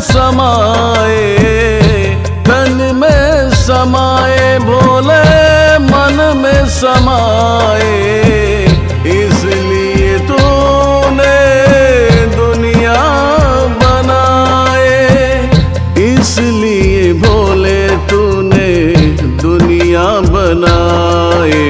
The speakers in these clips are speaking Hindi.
समाए, तन में समाए भोले मन में समाए। इसलिए तूने दुनिया बनाए, इसलिए भोले तूने दुनिया बनाए।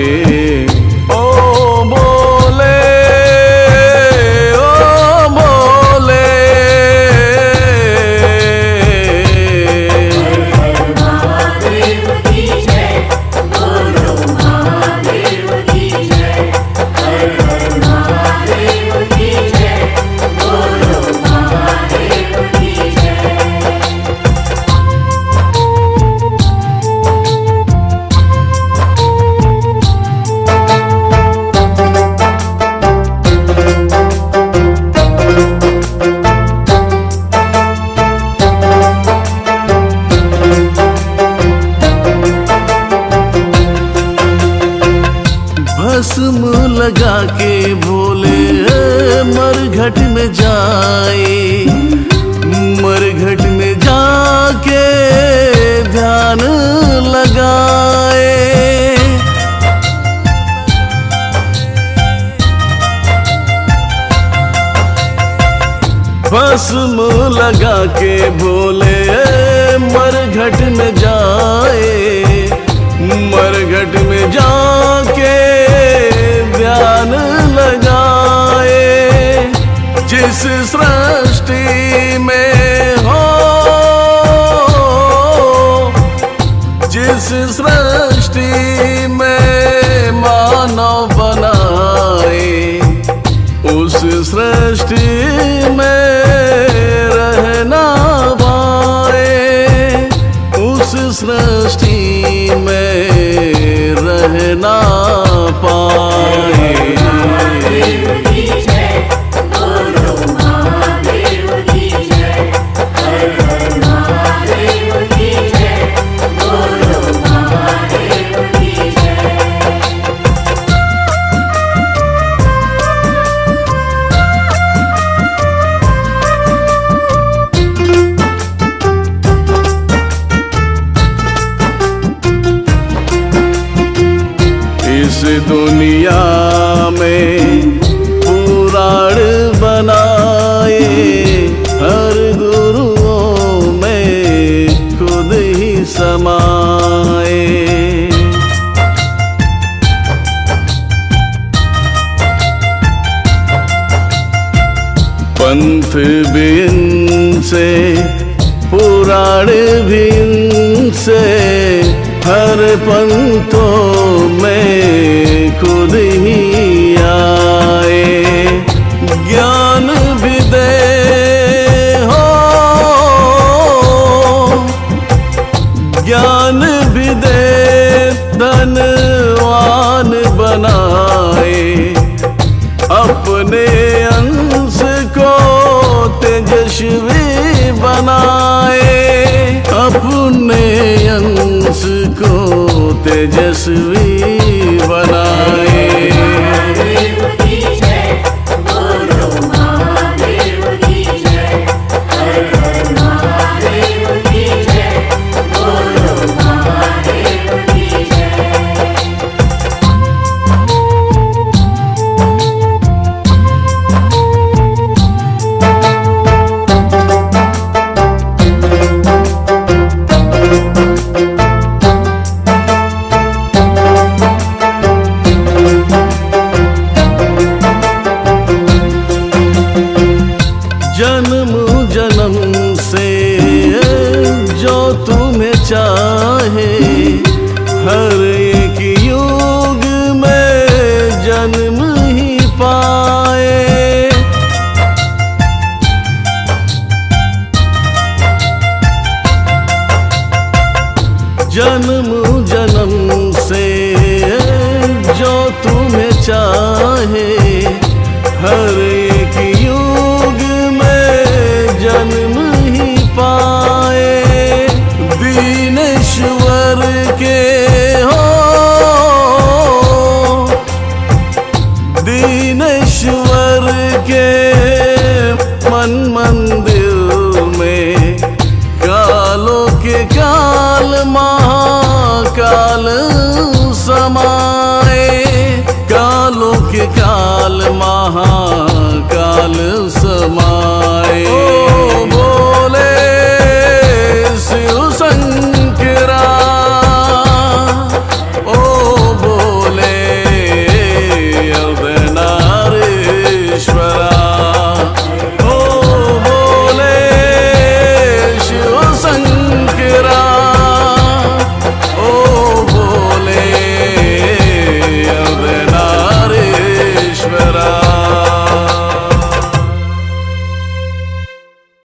भस्म लगा के भोले मरघट में जाए, मरघट में जाके ध्यान लगाए। भस्म लगा के भोले मरघट में जाए, मरघट में जाके ध्यान लगाए। जिस सृष्टि में हो, जिस सृष्टि में मानव बनाए, उस सृष्टि में रहना पाए, उस सृष्टि में रहना पाए। इस दुनिया में पुराण बनाए, हर गुरुओं में खुद ही समाए। पंथ भी इनसे, पुराण भी इनसे, हर पंथों में खुद ही आए। ज्ञान भी दे हो, ज्ञान भी दे, धनवान बनाए। अपने अंश को तेजस्वी बनाए, अपने अंश को तेजस्वी बनाए। जन्म जन्म से जो तुम्हें चाहे, हर एक युग में जन्म ही पाए। जन्म जन्म से जो तुम्हें चाहे, हर एक युग में जन्म ही पाए। दीनेश्वर के हो, दीनेश्वर के मन मंदिर में दिल